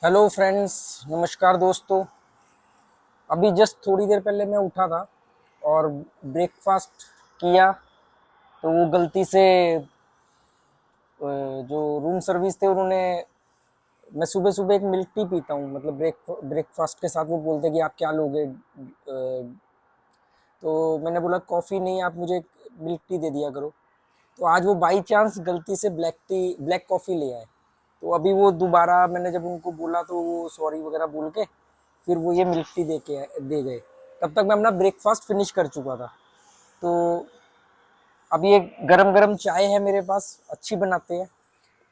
Hello friends, नमस्कार दोस्तों। अभी जस्ट थोड़ी देर पहले मैं उठा था और ब्रेकफास्ट किया। तो वो गलती से जो रूम सर्विस थे उन्होंने, मैं सुबह सुबह एक मिल्क टी पीता हूँ, मतलब ब्रेकफास्ट के साथ वो बोलते कि आप क्या लोगे। तो मैंने बोला कॉफ़ी नहीं, आप मुझे मिल्क टी दे दिया करो। तो आज वो बाई चांस गलती से ब्लैक कॉफ़ी ले आए। तो अभी वो दोबारा मैंने जब उनको बोला तो वो सॉरी वगैरह बोल के फिर वो ये मिल्क टी दे गए। तब तक मैं अपना ब्रेकफास्ट फिनिश कर चुका था। तो अभी एक गरम गरम चाय है मेरे पास, अच्छी बनाते हैं।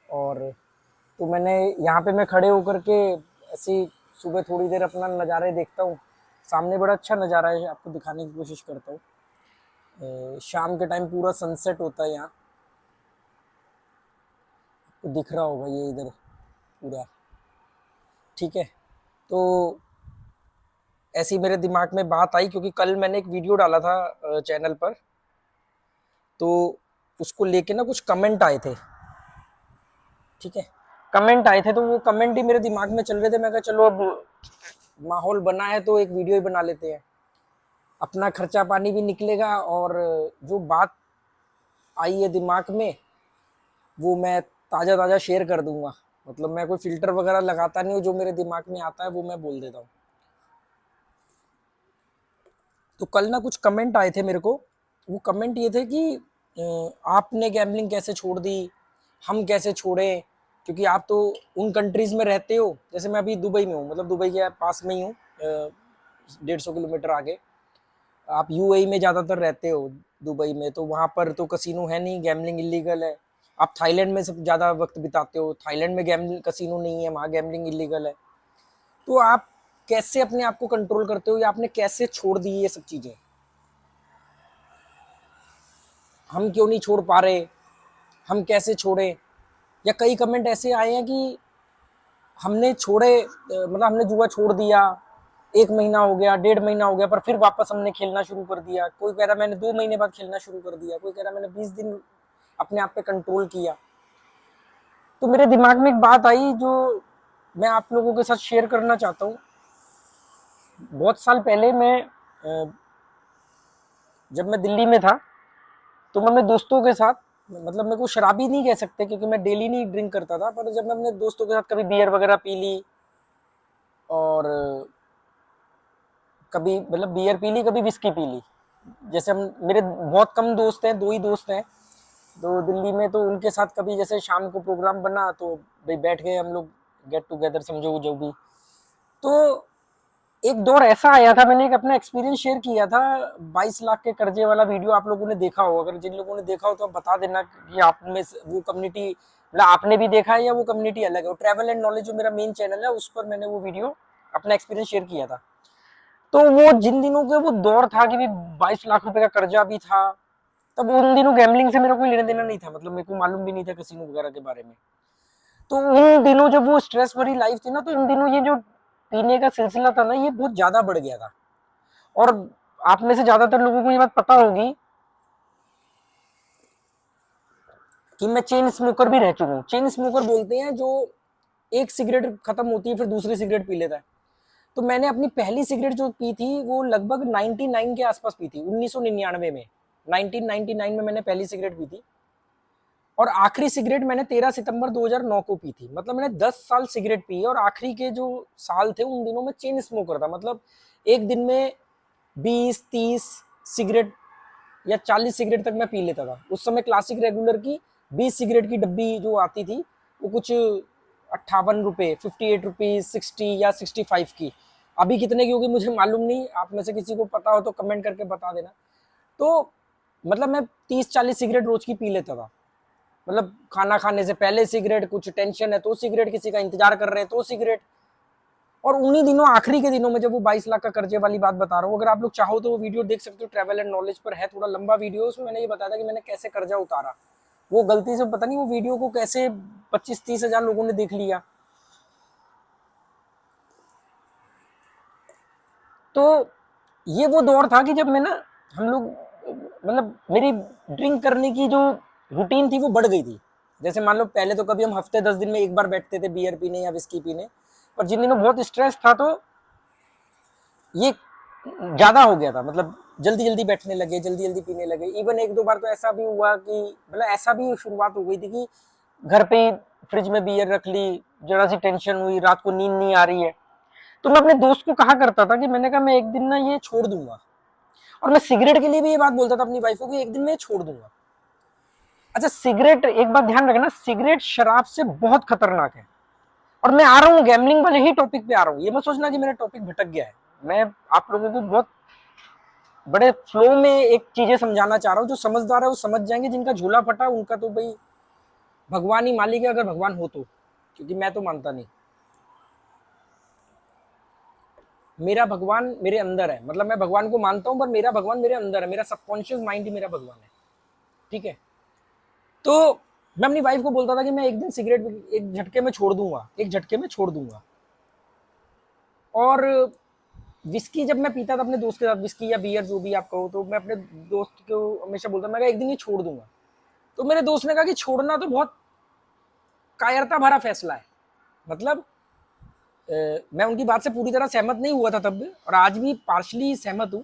और तो मैंने यहाँ पे मैं खड़े होकर के ऐसी सुबह थोड़ी देर अपना नज़ारे देखता हूँ। सामने बड़ा अच्छा नज़ारा है, आपको दिखाने की कोशिश करता हूँ। शाम के टाइम पूरा सनसेट होता है यहाँ, तो दिख रहा होगा ये इधर पूरा। ठीक है। तो ऐसी मेरे दिमाग में बात आई क्योंकि कल मैंने एक वीडियो डाला था चैनल पर। तो उसको लेके ना कुछ कमेंट आए थे। ठीक है, कमेंट आए थे तो वो कमेंट ही मेरे दिमाग में चल रहे थे। मैं कहा चलो अब माहौल बना है तो एक वीडियो ही बना लेते हैं, अपना खर्चा पानी भी निकलेगा और जो बात आई है दिमाग में वो मैं ताज़ा ताज़ा शेयर कर दूंगा। मतलब मैं कोई फिल्टर वगैरह लगाता नहीं हूँ, जो मेरे दिमाग में आता है वो मैं बोल देता हूँ। तो कल ना कुछ कमेंट आए थे मेरे को। वो कमेंट ये थे कि आपने गैम्बलिंग कैसे छोड़ दी, हम कैसे छोड़ें, क्योंकि आप तो उन कंट्रीज़ में रहते हो। जैसे मैं अभी दुबई में हूँ, मतलब दुबई के पास में ही हूँ, 150 किलोमीटर आगे। आप यूएई में ज़्यादातर रहते हो, दुबई में, तो वहाँ पर तो कसिनो है नहीं, गैम्बलिंग इलीगल है। आप थाईलैंड में सब ज़्यादा वक्त बिताते हो, थाईलैंड में गैम्बलिंग कसिनो नहीं है, वहाँ गैम्बलिंग इलीगल है। तो आप कैसे अपने आप को कंट्रोल करते हो या आपने कैसे छोड़ दी ये सब चीज़ें, हम क्यों नहीं छोड़ पा रहे, हम कैसे छोड़े। या कई कमेंट ऐसे आए हैं कि हमने छोड़े, मतलब हमने जुआ छोड़ दिया, 1 महीना हो गया, 1.5 महीना हो गया, पर फिर वापस हमने खेलना शुरू कर दिया। कोई कह रहा मैंने 2 महीने बाद खेलना शुरू कर दिया, कोई कह रहा मैंने 20 दिन अपने आप पे कंट्रोल किया। तो मेरे दिमाग में एक बात आई जो मैं आप लोगों के साथ शेयर करना चाहता हूँ। बहुत साल पहले मैं जब मैं दिल्ली में था तो मैं अपने दोस्तों के साथ, मतलब मेरे को शराबी नहीं कह सकते क्योंकि मैं डेली नहीं ड्रिंक करता था, पर जब मैं अपने दोस्तों के साथ कभी बियर वगैरह पी ली और कभी मतलब बियर पी ली, कभी विस्की पी ली। जैसे हम, मेरे बहुत कम दोस्त हैं, 2 ही दोस्त हैं तो दिल्ली में, तो उनके साथ कभी जैसे शाम को प्रोग्राम बना तो भाई बैठ गए हम लोग, गेट टुगेदर समझो जो भी। तो एक दौर ऐसा आया था, मैंने एक अपना एक्सपीरियंस शेयर किया था। 22 लाख के कर्जे वाला वीडियो आप लोगों ने देखा हो, अगर जिन लोगों ने देखा हो तो आप बता देना कि आप में वो कम्युनिटी, मतलब आपने भी देखा है या वो कम्युनिटी अलग है। वो ट्रैवल एंड नॉलेज जो मेरा मेन चैनल है उस पर मैंने वो वीडियो अपना एक्सपीरियंस शेयर किया था। तो वो जिन दिनों का वो दौर था कि भी 22 लाख रुपए का कर्जा भी था, तब उन दिनों गैम्बलिंग से मेरा कोई लेना देना नहीं था, मतलब मेरे को मालूम भी नहीं था कसिनो वगैरह के बारे में। तो उन दिनों जब वो स्ट्रेस भरी लाइफ थी ना, तो इन दिनों ये जो पीने का सिलसिला था ना, ये बहुत ज्यादा बढ़ गया था। और आप में से ज्यादातर लोगों को ये बात पता होगी कि मैं चेन स्मोकर भी रह चुका हूँ। चेन स्मोकर बोलते हैं जो एक सिगरेट खत्म होती है फिर दूसरी सिगरेट पी लेता है। तो मैंने अपनी पहली सिगरेट जो पी थी वो लगभग 99 के आसपास पी थी, 1999 में। 1999 में मैंने पहली सिगरेट पी थी और आखिरी सिगरेट मैंने 13 सितंबर 2009 को पी थी। मतलब मैंने 10 साल सिगरेट पी और आखिरी के जो साल थे उन दिनों में चेन स्मोकर था। मतलब एक दिन में 20-30 सिगरेट या 40 सिगरेट तक मैं पी लेता था। उस समय क्लासिक रेगुलर की 20 सिगरेट की डब्बी जो आती थी वो कुछ 58 रुपये, 58 रुपीज, 60 या 65 की। अभी कितने की होगी मुझे मालूम नहीं, आप में से किसी को पता हो तो कमेंट करके बता देना। तो मतलब मैं 30-40 सिगरेट रोज की पी लेता था। मतलब खाना खाने से पहले सिगरेट, कुछ टेंशन है तो सिगरेट, किसी का इंतजार कर रहे हैं तो सिगरेट। और उन्हीं दिनों, आखिरी के दिनों में जब वो 22 लाख का कर्जे वाली बात बता रहा हूँ, अगर आप लोग चाहो तो वो वीडियो देख सकते हो, ट्रैवल एंड नॉलेज पर है, थोड़ा लंबा वीडियो। उसमें मैंने ये बताया था कि मैंने कैसे कर्जा उतारा। वो गलती से पता नहीं वो वीडियो को कैसे 25-30 हजार लोगों ने देख लिया। तो ये वो दौर था कि जब मैं ना, हम लोग, मतलब मेरी ड्रिंक करने की जो रूटीन थी वो बढ़ गई थी। जैसे मान लो पहले तो कभी हम हफ्ते 10 दिन में एक बार बैठते थे बियर पीने या विस्की पीने, पर जिन दिनों बहुत स्ट्रेस था तो ये ज्यादा हो गया था, मतलब जल्दी जल्दी बैठने लगे, जल्दी जल्दी पीने लगे। इवन एक दो बार तो ऐसा भी हुआ कि मतलब ऐसा भी शुरुआत हो गई थी कि घर पे ही फ्रिज में बियर रख ली, जरा सी टेंशन हुई, रात को नींद नहीं आ रही है, तो मैं अपने दोस्त को कहा करता था कि मैंने कहा मैं एक दिन ना ये छोड़ दूंगा। और मैं सिगरेट के लिए भी ये बात बोलता था अपनी वाइफ को कि एक दिन मैं ये छोड़ दूंगा। अच्छा, सिगरेट, एक बात ध्यान रखना, सिगरेट शराब से बहुत खतरनाक है। और मैं आ रहा हूँ गैमलिंग वाले ही टॉपिक पे आ रहा हूँ, ये मत सोचना कि मेरा टॉपिक भटक गया है। मैं आप लोगों को बहुत बड़े फ्लो में एक चीजें समझाना चाह रहा हूँ। जो समझदार है वो समझ जाएंगे, जिनका झूला फटा उनका तो भाई भगवान ही मालिक है, अगर भगवान हो तो, क्योंकि मैं तो मानता नहीं। मेरा भगवान मेरे अंदर है, मतलब मैं भगवान को मानता हूं पर मेरा भगवान मेरे अंदर है, मेरा सबकॉन्शियस माइंड ही मेरा भगवान है, ठीक है। तो मैं अपनी वाइफ को बोलता था कि मैं एक दिन सिगरेट एक झटके में छोड़ दूंगा, एक झटके में छोड़ दूंगा। और विस्की जब मैं पीता था अपने दोस्त के साथ, विस्की या बियर जो भी आप कहो, तो मैं अपने दोस्त को हमेशा बोलता, मैं एक दिन ये छोड़ दूंगा। तो मेरे दोस्त ने कहा कि छोड़ना तो बहुत कायरता भरा फैसला है। मतलब मैं उनकी बात से पूरी तरह सहमत नहीं हुआ था तब भी, और आज भी पार्शली सहमत हूं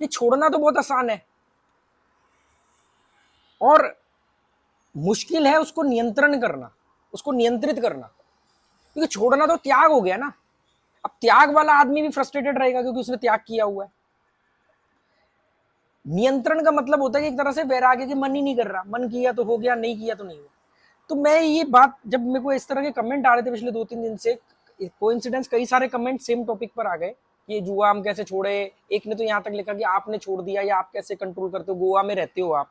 कि छोड़ना तो बहुत आसान है, और मुश्किल है उसको नियंत्रण करना, उसको नियंत्रित करना। क्योंकि छोड़ना तो त्याग हो गया ना। अब त्याग वाला आदमी भी फ्रस्ट्रेटेड रहेगा क्योंकि उसने त्याग किया हुआ है। नियंत्रण का मतलब होता है कि एक तरह से वैराग्य, कि मन ही नहीं कर रहा, मन किया तो हो गया, नहीं किया तो नहीं हुआ। तो मैं ये बात, जब मेरे को इस तरह के कमेंट आ रहे थे पिछले 2-3 दिन से, कोइंसिडेंस कई सारे कमेंट सेम टॉपिक पर आ गए, ये जुआ हम कैसे छोड़े। एक ने तो यहाँ तक लिखा कि आपने छोड़ दिया या आप कैसे कंट्रोल करते हो, गोवा में रहते हो आप,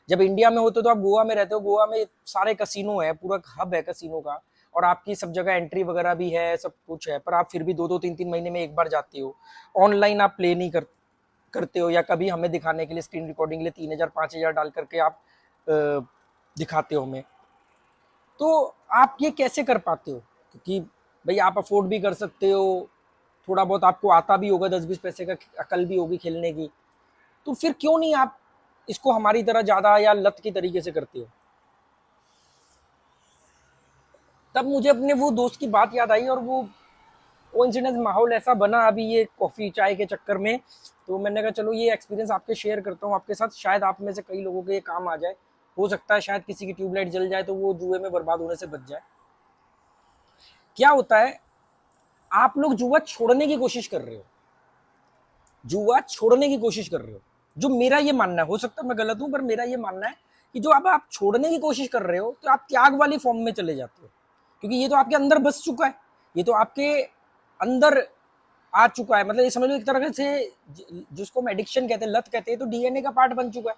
जब इंडिया में होते तो आप गोवा में रहते हो, गोवा में सारे कसिनो है, पूरा हब है कसिनो का, और आपकी सब जगह एंट्री वगैरह भी है, सब कुछ है, पर आप फिर भी 2-2, 3-3 महीने में एक बार जाते हो। ऑनलाइन आप प्ले नहीं करते हो, या कभी हमें दिखाने के लिए, स्क्रीन रिकॉर्डिंग के लिए 3,000-5,000 डाल करके आप दिखाते हो हमें। तो आप ये कैसे कर पाते हो? क्योंकि भाई आप अफोर्ड भी कर सकते हो, थोड़ा बहुत आपको आता भी होगा, 10-20 पैसे का अकल भी होगी खेलने की, तो फिर क्यों नहीं आप इसको हमारी तरह ज्यादा या लत की तरीके से करते हो? तब मुझे अपने वो दोस्त की बात याद आई, और वो कोइंसिडेंस माहौल ऐसा बना अभी ये कॉफी चाय के चक्कर में, तो मैंने कहा चलो ये एक्सपीरियंस आपके शेयर करता हूँ आपके साथ, शायद आप में से कई लोगों के ये काम आ जाए। हो सकता है शायद किसी की ट्यूबलाइट जल जाए तो वो जुए में बर्बाद होने से बच जाए। क्या होता है, आप लोग जुआ छोड़ने की कोशिश कर रहे हो, जुआ छोड़ने की कोशिश कर रहे हो, जो मेरा ये मानना है, हो सकता है मैं गलत हूं, पर मेरा ये मानना है कि जो अब आप छोड़ने की कोशिश कर रहे हो तो आप त्याग वाली फॉर्म में चले जाते हो, क्योंकि ये तो आपके अंदर बस चुका है, ये तो आपके अंदर आ चुका है। मतलब ये समझ लो एक तरह से जिसको हम एडिक्शन कहते हैं, लत कहते हैं, तो डीएनए का पार्ट बन चुका है।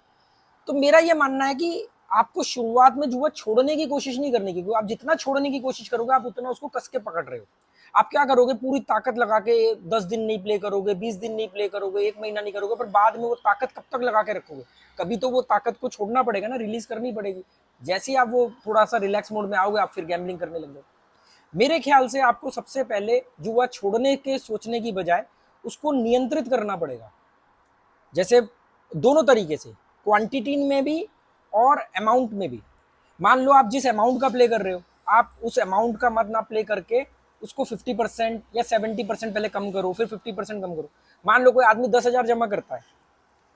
तो मेरा ये मानना है कि आपको शुरुआत में जुआ छोड़ने की कोशिश नहीं करने की, क्योंकि आप जितना छोड़ने की कोशिश करोगे आप उतना उसको कस के पकड़ रहे हो। आप क्या करोगे, पूरी ताकत लगा के 10 दिन नहीं प्ले करोगे, 20 दिन नहीं प्ले करोगे, 1 महीना नहीं करोगे, पर बाद में वो ताकत कब तक लगा के रखोगे? कभी तो वो ताकत को छोड़ना पड़ेगा ना, रिलीज करनी पड़ेगी। जैसे ही आप वो थोड़ा सा रिलैक्स मोड में आओगे, आप फिर गैम्बलिंग करने लग जाओगे। मेरे ख्याल से आपको सबसे पहले जुआ छोड़ने के सोचने की बजाय उसको नियंत्रित करना पड़ेगा। जैसे दोनों तरीके से, क्वांटिटी में भी और अमाउंट में भी। मान लो आप जिस अमाउंट का प्ले कर रहे हो, आप उस अमाउंट का मत ना प्ले करके उसको 50% या 70% पहले कम करो, फिर 50% कम करो। मान लो कोई आदमी 10,000 जमा करता है,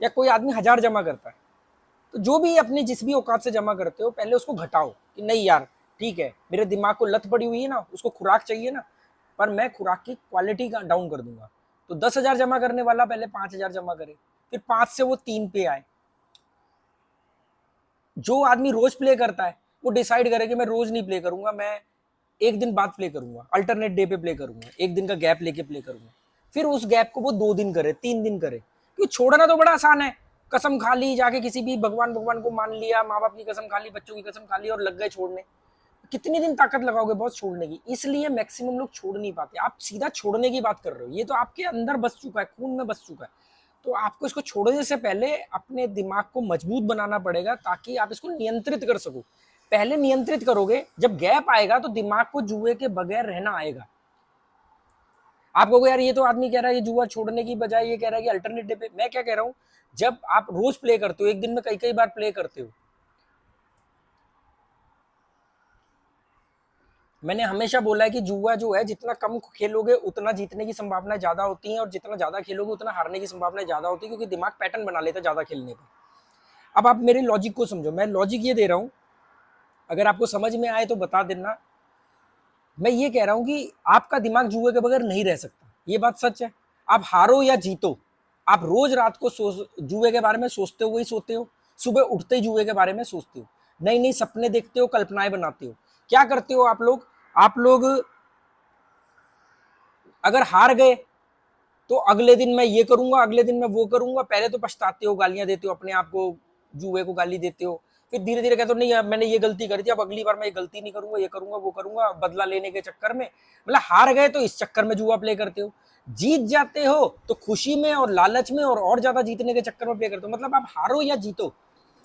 या कोई आदमी 1,000 जमा करता है, तो जो भी अपनी जिस भी औकात से जमा करते हो पहले उसको घटाओ कि नहीं यार ठीक है, मेरे दिमाग को लत पड़ी हुई है ना, उसको खुराक चाहिए ना, पर मैं खुराक की क्वालिटी का डाउन कर दूंगा। तो 10,000 जमा करने वाला पहले 5,000 जमा करे, फिर 5 से वो 3 पे आए। जो आदमी रोज प्ले करता है वो डिसाइड करे कि मैं रोज नहीं प्ले करूंगा, मैं एक दिन बाद प्ले करूंगा, अल्टरनेट डे पे प्ले करूंगा, एक दिन का गैप लेके प्ले करूंगा। फिर उस गैप को वो 2 दिन करे, 3 दिन करे, क्योंकि छोड़ना तो बड़ा आसान है। कसम खा ली, जाके किसी भी भगवान भगवान को मान लिया, माँ बाप की कसम खा ली, बच्चों की कसम खा ली, और लग गए छोड़ने। कितनी दिन ताकत लगाओगे बहुत छोड़ने की? इसलिए मैक्सिमम लोग छोड़ नहीं पाते। आप सीधा छोड़ने की बात कर रहे हो, ये तो आपके अंदर बस चुका है, खून में बस चुका है। तो आपको इसको छोड़ने से पहले अपने दिमाग को मजबूत बनाना पड़ेगा, ताकि आप इसको नियंत्रित कर सको। पहले नियंत्रित करोगे, जब गैप आएगा तो दिमाग को जुए के बगैर रहना आएगा। आप कहोगे यार ये तो आदमी कह रहा है ये जुआ छोड़ने की बजाय ये कह रहा है कि अल्टरनेट डे पे। मैं क्या कह रहा हूं, जब आप रोज प्ले करते हो, एक दिन में कई कई बार प्ले करते हो, मैंने हमेशा बोला है कि जुआ जो है जितना कम खेलोगे उतना जीतने की संभावना ज्यादा होती है, और जितना ज्यादा खेलोगे उतना हारने की संभावना ज्यादा होती है, क्योंकि दिमाग पैटर्न बना लेता है ज्यादा खेलने पर। अब आप मेरे लॉजिक को समझो, मैं लॉजिक ये दे रहा हूं, अगर आपको समझ में आए तो बता देना। मैं ये कह रहा हूं कि आपका दिमाग जुए के बगैर नहीं रह सकता, ये बात सच है। आप हारो या जीतो, आप रोज रात को जुए के बारे में सोचते हो, वही सोते हो, सुबह उठते ही जुए के बारे में सोचते हो, नई नई सपने देखते हो, कल्पनाएं बनाते हो। क्या करते हो आप लोग? आप लोग अगर हार गए तो अगले दिन मैं ये करूंगा, अगले दिन मैं वो करूंगा, पहले तो पछताते हो, गालियां देते हो अपने आप को, जुए को गाली देते हो, फिर धीरे धीरे कहते हो नहीं यार मैंने ये गलती करी थी, अब अगली बार मैं ये गलती नहीं करूंगा, ये करूंगा वो करूंगा, बदला लेने के चक्कर में, मतलब हार गए तो इस चक्कर में जुआ प्ले करते हो। जीत जाते हो तो खुशी में और लालच में और ज्यादा जीतने के चक्कर में प्ले करते हो। मतलब आप हारो या जीतो,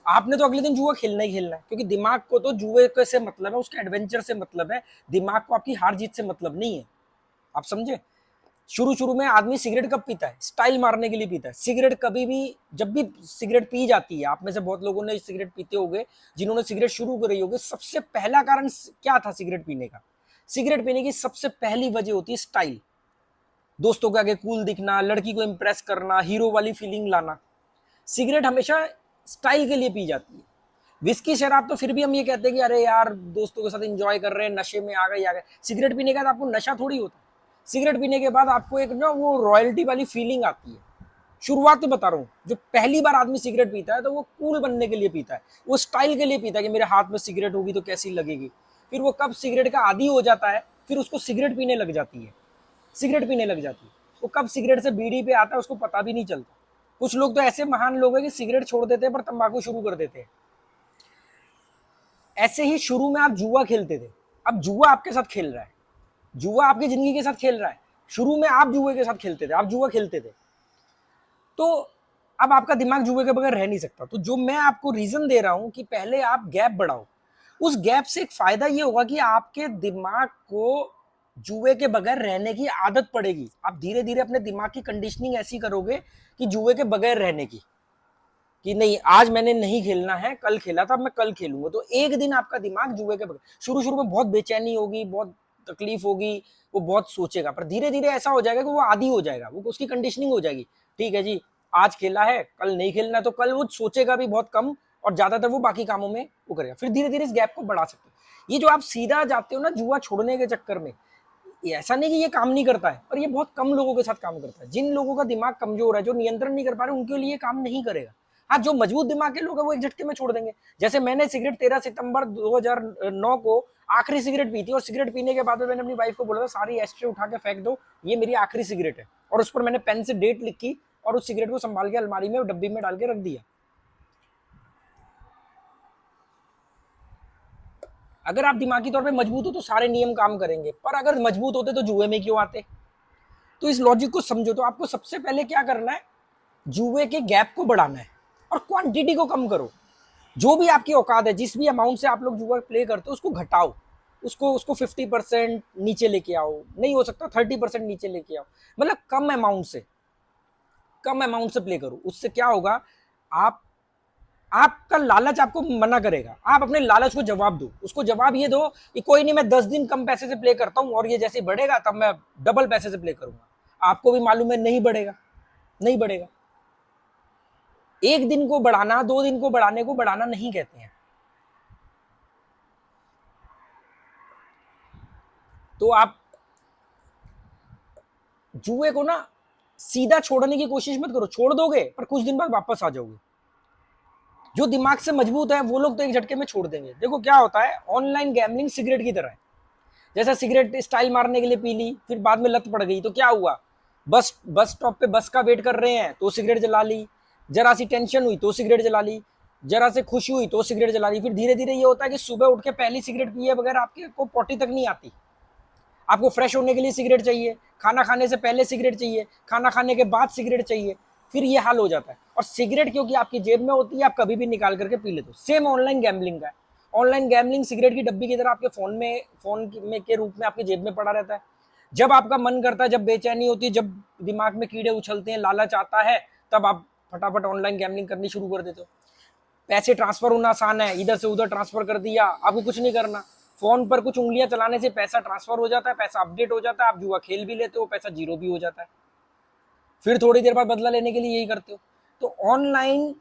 आपने तो अगले दिन जुआ खेलना ही खेलना है, क्योंकि दिमाग को तो जुए से मतलब है, उसके एडवेंचर से मतलब है, दिमाग को आपकी हार जीत से मतलब नहीं है। आप समझे? शुरू शुरू में आदमी सिगरेट कब पीता है? स्टाइल मारने के लिए पीता है। सिगरेट कभी भी, जब भी सिगरेट पी जाती है, आप में से बहुत लोगों ने सिगरेट पीते होंगे, जिन्होंने सिगरेट शुरू करी होगी, सबसे पहला कारण क्या था सिगरेट पीने का? सिगरेट पीने की सबसे पहली वजह होती है स्टाइल, दोस्तों के आगे कूल दिखना, लड़की को इंप्रेस करना, हीरो वाली फीलिंग लाना। सिगरेट हमेशा स्टाइल के लिए पी जाती है। विस्की शराब तो फिर भी हम ये कहते हैं कि अरे यार दोस्तों के साथ एंजॉय कर रहे हैं, नशे में आ गए। सिगरेट पीने के बाद आपको नशा थोड़ी होता है। सिगरेट पीने के बाद आपको एक ना वो रॉयल्टी वाली फीलिंग आती है। शुरुआत तो बता रहा हूँ, जो पहली बार आदमी सिगरेट पीता है तो वो कूल बनने के लिए पीता है, वो स्टाइल के लिए पीता है कि मेरे हाथ में सिगरेट होगी तो कैसी लगेगी। फिर वो कब सिगरेट का आदी हो जाता है, फिर उसको सिगरेट पीने लग जाती है, सिगरेट पीने लग जाती है। वो कब सिगरेट से बीड़ी पे आता है उसको पता भी नहीं चलता। कुछ लोग तो ऐसे महान लोग हैं कि सिगरेट छोड़ देते हैं पर तंबाकू शुरू कर देते हैं। ऐसे ही शुरू में आप जुआ खेलते थे, अब जुआ आपके साथ खेल रहा है, जुआ आपकी जिंदगी के साथ खेल रहा है। शुरू में आप जुए के साथ खेलते थे, आप जुआ खेलते थे, तो अब आपका दिमाग जुए के बगैर रह नहीं सकता। तो जो मैं आपको रीजन दे रहा हूं कि पहले आप गैप बढ़ाओ, उस गैप से एक फायदा ये होगा कि आपके दिमाग को जुए के बगैर रहने की आदत पड़ेगी। आप धीरे धीरे अपने दिमाग की कंडीशनिंग ऐसी करोगे कि जुए के बगैर रहने की, कि नहीं आज मैंने नहीं खेलना है, कल खेला था, अब मैं कल खेलूंगा। तो एक दिन आपका दिमाग जुए के बगैर, शुरू शुरू में बहुत बेचैनी होगी, बहुत तकलीफ होगी, वो बहुत सोचेगा, पर धीरे धीरे ऐसा हो जाएगा कि वो आदी हो जाएगा, वो उसकी कंडीशनिंग हो जाएगी। ठीक है जी, आज खेला है, कल नहीं खेलना, तो कल वो सोचेगा भी बहुत कम, और ज्यादातर वो बाकी कामों में वो करेगा। फिर धीरे धीरे इस गैप को बढ़ा सकते हो। ये जो आप सीधा जाते हो ना जुआ छोड़ने के चक्कर में, ऐसा नहीं कि ये काम नहीं करता है, पर ये बहुत कम लोगों के साथ काम करता है। जिन लोगों का दिमाग कमजोर है, जो नियंत्रण नहीं कर पा रहे, उनके लिए काम नहीं करेगा। हाँ, जो मजबूत दिमाग के लोग हैं वो एक झटके में छोड़ देंगे। जैसे मैंने सिगरेट 13 सितंबर 2009 को आखिरी सिगरेट पी थी, और सिगरेट पीने के बाद मैंने अपनी वाइफ को बोला था सारी एस्ट्रे उठा के फेंक दो, ये मेरी आखिरी सिगरेट है, और उस पर मैंने पेन से डेट लिखी और उस सिगरेट को संभाल के अलमारी में डब्बी में डाल के रख दिया। अगर आप दिमागी तौर पे मजबूत हो तो सारे नियम काम करेंगे, पर अगर मजबूत होते तो जुए में क्यों आते? तो इस लॉजिक को समझो। तो आपको सबसे पहले क्या करना है, जुए के गैप को बढ़ाना है और क्वांटिटी को कम करो। जो भी आपकी औकात है, जिस भी अमाउंट से आप लोग जुआ प्ले करते हो, उसको घटाओ, उसको उसको 50% नीचे लेके आओ, नहीं हो सकता 30% नीचे लेके आओ, मतलब कम अमाउंट से, कम अमाउंट से प्ले करो। उससे क्या होगा, आप आपका लालच आपको मना करेगा, आप अपने लालच को जवाब दो। उसको जवाब ये दो कि कोई नहीं, मैं 10 दिन कम पैसे से प्ले करता हूं, और ये जैसे बढ़ेगा तब मैं डबल पैसे से प्ले करूंगा। आपको भी मालूम है नहीं बढ़ेगा, नहीं बढ़ेगा। एक दिन को बढ़ाना, 2 दिन को बढ़ाने को बढ़ाना नहीं कहते हैं। तो आप जुए को ना सीधा छोड़ने की कोशिश मत करो, छोड़ दोगे पर कुछ दिन बाद वापस आ जाओगे। जो दिमाग से मजबूत है वो लोग तो एक झटके में छोड़ देंगे। देखो क्या होता है, ऑनलाइन गैमलिंग सिगरेट की तरह है। जैसा सिगरेट स्टाइल मारने के लिए पी ली, फिर बाद में लत पड़ गई, तो क्या हुआ, बस स्टॉप पे बस का वेट कर रहे हैं तो सिगरेट जला ली, जरा सी टेंशन हुई तो सिगरेट जला ली, जरा से खुशी हुई तो सिगरेट जला ली। फिर धीरे धीरे ये होता है कि सुबह उठ के पहली सिगरेट पिए बगैर आपके को पोटी तक नहीं आती। आपको फ्रेश होने के लिए सिगरेट चाहिए, खाना खाने से पहले सिगरेट चाहिए, खाना खाने के बाद सिगरेट चाहिए, फिर ये हाल हो जाता है। और सिगरेट क्योंकि आपकी जेब में होती है, आप कभी भी निकाल करके पी लेते हो। सेम ऑनलाइन गैम्बलिंग का है। ऑनलाइन गैम्बलिंग सिगरेट की डब्बी की तरह आपके फोन में के रूप में आपकी जेब में पड़ा रहता है। जब आपका मन करता है, जब बेचैनी होती है, जब दिमाग में कीड़े उछलते हैं, लालच आता है, तब आप फटाफट ऑनलाइन गैम्बलिंग करनी शुरू कर देते हो। पैसे ट्रांसफर होना आसान है, इधर से उधर ट्रांसफर कर दिया, आपको कुछ नहीं करना, फोन पर कुछ उंगलियां चलाने से पैसा ट्रांसफर हो जाता है, पैसा अपडेट हो जाता है, आप जुआ खेल भी लेते हो, पैसा जीरो भी हो जाता है, फिर थोड़ी देर बाद बदला लेने के लिए यही करते हो। तो ऑनलाइन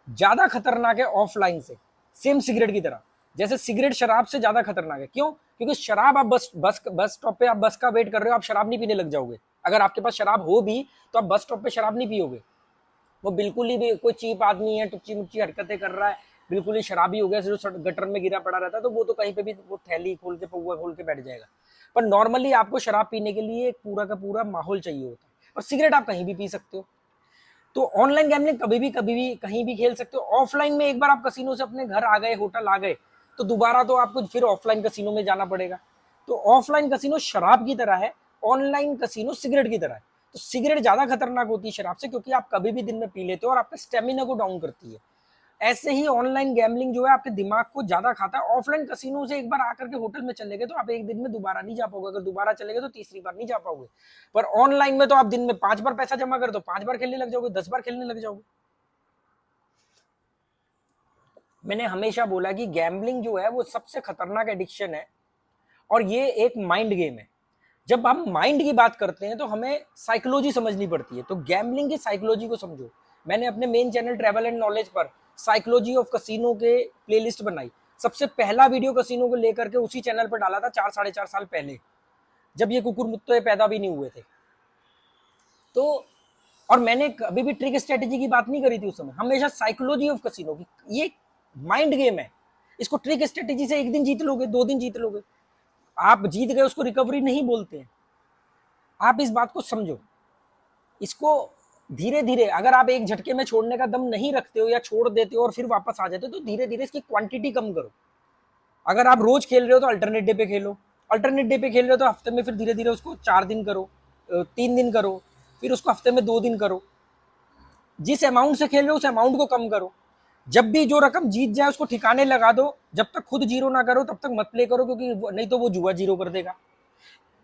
ज्यादा खतरनाक है ऑफलाइन से, सेम सिगरेट की तरह। जैसे सिगरेट शराब से ज्यादा खतरनाक है, क्यों? क्योंकि शराब आप बस स्टॉप पे आप बस का वेट कर रहे हो, आप शराब नहीं पीने लग जाओगे। अगर आपके पास शराब हो भी तो आप बस स्टॉप पे शराब नहीं पियोगे। वो बिल्कुल ही भी कोई चीप आदमी है, टुच्ची मुच्ची हरकतें कर रहा है, बिल्कुल ही शराबी हो गया, जो गटर में गिरा पड़ा रहता है, तो वो तो कहीं पे भी वो थैली खोल के पौवा खोल के बैठ जाएगा। पर नॉर्मली आपको शराब पीने के लिए एक पूरा का पूरा माहौल चाहिए होता है, और सिगरेट आप कहीं भी पी सकते हो। तो ऑनलाइन गैमलिंग कभी भी कहीं भी खेल सकते हो। ऑफलाइन में एक बार आप कसिनो से अपने घर आ गए, होटल आ गए, तो दोबारा तो आपको फिर ऑफलाइन कसिनो में जाना पड़ेगा। तो ऑफलाइन कसिनो शराब की तरह है, ऑनलाइन कसिनो सिगरेट की तरह है। तो सिगरेट ज्यादा खतरनाक होती है शराब से, क्योंकि आप कभी भी दिन में पी लेते हो और आपके स्टेमिना को डाउन करती है। ऐसे ही ऑनलाइन गैमलिंग जो है आपके दिमाग को ज्यादा खाता है। ऑफलाइन कसिनो से एक बार आकर के होटल में चले गए तो आप एक दिन में दोबारा नहीं जा पाओगे, अगर दोबारा चले गए तो तीसरी बार नहीं जा पाओगे। पर ऑनलाइन में तो आप दिन में 5 बार पैसा जमा कर दो, 5 बार खेलने लग जाओगे, 10 बार खेलने लग जाओगे। मैंने हमेशा बोला कि गैम्बलिंग जो है वो सबसे खतरनाक एडिक्शन है, और ये एक माइंड गेम है। जब हम माइंड की बात करते हैं तो हमें साइकोलॉजी समझनी पड़ती है, तो गैम्बलिंग की साइकोलॉजी को समझो। मैंने अपने main channel travel and knowledge पर साइकोलॉजी ऑफ कसिनो के प्लेलिस्ट बनाई। सबसे पहला वीडियो कसिनो को लेकर के उसी चैनल पर डाला था 4-4.5 साल पहले, जब ये कुकुर मुत्ते पैदा भी नहीं हुए थे। तो और मैंने कभी भी ट्रिक स्ट्रेटेजी की बात नहीं करी थी उस समय, हमेशा साइकोलॉजी ऑफ कसिनो की। ये माइंड गेम है, इसको ट्रिक स्ट्रेटेजी से एक दिन जीत लोगे, 2 दिन जीत लोगे, आप जीत गए उसको रिकवरी नहीं बोलते हैं। आप इस बात को समझो, इसको धीरे धीरे, अगर आप एक झटके में छोड़ने का दम नहीं रखते हो या छोड़ देते हो और फिर वापस आ जाते हो, तो धीरे धीरे इसकी क्वांटिटी कम करो। अगर आप रोज खेल रहे हो तो अल्टरनेट डे पे खेलो, अल्टरनेट डे पे खेल रहे हो तो हफ्ते में फिर धीरे धीरे उसको 4 दिन करो, 3 दिन करो, फिर उसको हफ्ते में 2 दिन करो। जिस अमाउंट से खेल रहे हो उस अमाउंट को कम करो। जब भी जो रकम जीत जाए उसको ठिकाने लगा दो, जब तक खुद जीरो ना करो तब तक मत प्ले करो, क्योंकि नहीं तो वो जुआ जीरो कर देगा।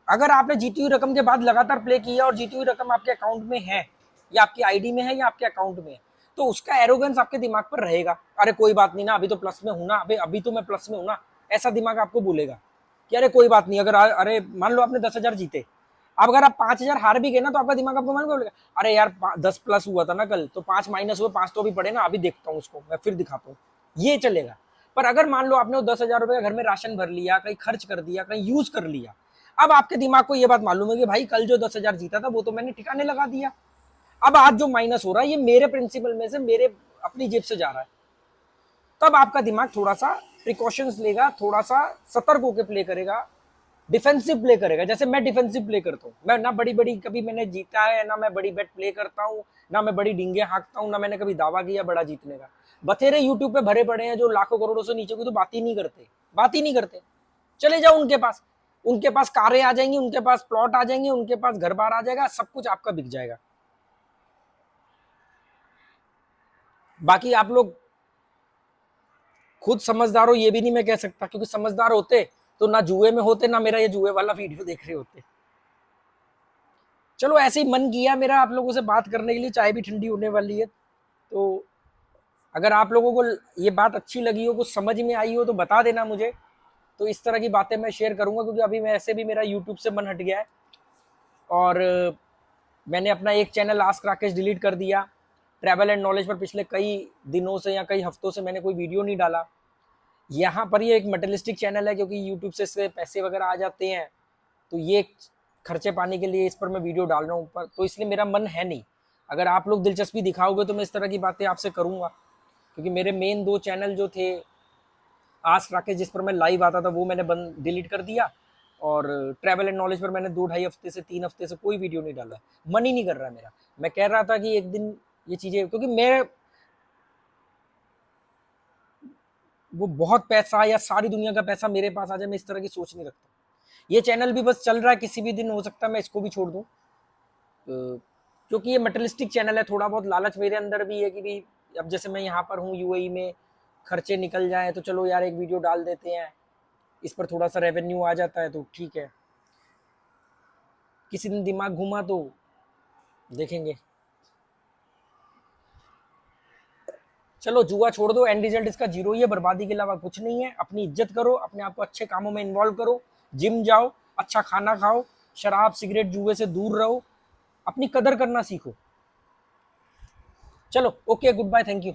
अगर आपने जीती हुई रकम के बाद लगातार प्ले किया और जीती हुई रकम आपके अकाउंट में है, या आपकी आईडी में है, या आपके अकाउंट में है, तो उसका एरोगेंस आपके दिमाग पर रहेगा। अरे कोई बात नहीं ना, अभी तो प्लस में हूं ना, अभी तो मैं प्लस में हूं ना, ऐसा दिमाग आपको बोलेगा कि अरे कोई बात नहीं। अगर अरे मान लो आपने 10,000 जीते, अब अगर आप 5,000 हार भी गए ना, तो आपका दिमाग आपको मान बोलेगा अरे यार 10 प्लस हुआ था ना कल, तो 5 माइनस हुए, 5 तो अभी पड़े ना, अभी देखता हूँ उसको, मैं फिर दिखाता हूँ, ये चलेगा। पर अगर मान लो आपने 10,000 रुपए का घर में राशन भर लिया, कहीं खर्च कर दिया, कहीं यूज कर लिया, अब आपके दिमाग को यह बात मालूम है कि भाई कल जो 10,000 जीता था वो तो मैंने ठिकाने लगा दिया, अब आज जो माइनस हो रहा है ये मेरे प्रिंसिपल में से, मेरे अपनी जेब से जा रहा है। तब आपका दिमाग थोड़ा सा प्रिकॉशंस लेगा, थोड़ा सा सतर्क होकर प्ले करेगा, डिफेंसिव प्ले करेगा। जैसे मैं डिफेंसिव प्ले करता हूँ, मैं ना बड़ी बड़ी कभी मैंने जीता है, ना मैं बड़ी बेट प्ले करता हूँ, ना मैं बड़ी डिंगे हाँकता हूँ, ना मैंने कभी दावा किया बड़ा जीतने का। बथेरे यूट्यूब पे भरे पड़े हैं जो लाखों करोड़ों से नीचे की तो बात ही नहीं करते, बात ही नहीं करते। चले जाओ उनके पास, उनके पास कारें आ जाएंगी, उनके पास प्लॉट आ जाएंगे, उनके पास घर बार आ जाएगा, सब कुछ आपका बिक जाएगा। बाकी आप लोग खुद समझदार हो ये भी नहीं मैं कह सकता, क्योंकि समझदार होते तो ना जुए में होते, ना मेरा ये जुए वाला वीडियो देख रहे होते। चलो ऐसे ही मन किया मेरा आप लोगों से बात करने के लिए, चाय भी ठंडी होने वाली है, तो अगर आप लोगों को ये बात अच्छी लगी हो, कुछ समझ में आई हो, तो बता देना मुझे। तो इस तरह की बातें मैं शेयर करूंगा, क्योंकि अभी मैं ऐसे भी मेरा यूट्यूब से मन हट गया है, और मैंने अपना एक चैनल आस्क राकेश डिलीट कर दिया। ट्रैवल एंड नॉलेज पर पिछले कई दिनों से या कई हफ्तों से मैंने कोई वीडियो नहीं डाला। यहाँ पर ये एक मटेरियलिस्टिक चैनल है, क्योंकि यूट्यूब से इससे पैसे वगैरह आ जाते हैं, तो ये खर्चे पाने के लिए इस पर मैं वीडियो डाल रहा हूँ ऊपर, तो इसलिए मेरा मन है नहीं। अगर आप लोग दिलचस्पी दिखाओगे तो मैं इस तरह की बातें आपसे करूँगा, क्योंकि मेरे मेन 2 चैनल जो थे, आस्क राकेश जिस पर मैं लाइव आता था वो मैंने बंद डिलीट कर दिया, और ट्रैवल एंड नॉलेज पर मैंने 2-2.5 हफ्ते से 3 हफ्ते से कोई वीडियो नहीं डाला, मन ही नहीं कर रहा मेरा। मैं कह रहा था कि एक दिन ये चीज़ें, क्योंकि मैं वो बहुत पैसा या सारी दुनिया का पैसा मेरे पास आ जाए, मैं इस तरह की सोच नहीं रखता। ये चैनल भी बस चल रहा है, किसी भी दिन हो सकता है मैं इसको भी छोड़ दूँ, क्योंकि ये मटेरियलिस्टिक चैनल है। थोड़ा बहुत लालच मेरे अंदर भी है कि भाई अब जैसे मैं यहाँ पर हूँ यूएई में, खर्चे निकल जाए तो चलो यार एक वीडियो डाल देते हैं, इस पर थोड़ा सा रेवेन्यू आ जाता है तो ठीक है। किसी दिन दिमाग घूमा तो देखेंगे। चलो जुआ छोड़ दो, एंड रिजल्ट इसका जीरो ही है, बर्बादी के अलावा कुछ नहीं है। अपनी इज्जत करो, अपने आप को अच्छे कामों में इन्वॉल्व करो, जिम जाओ, अच्छा खाना खाओ, शराब सिगरेट जुए से दूर रहो, अपनी कदर करना सीखो। चलो okay, goodbye, thank you.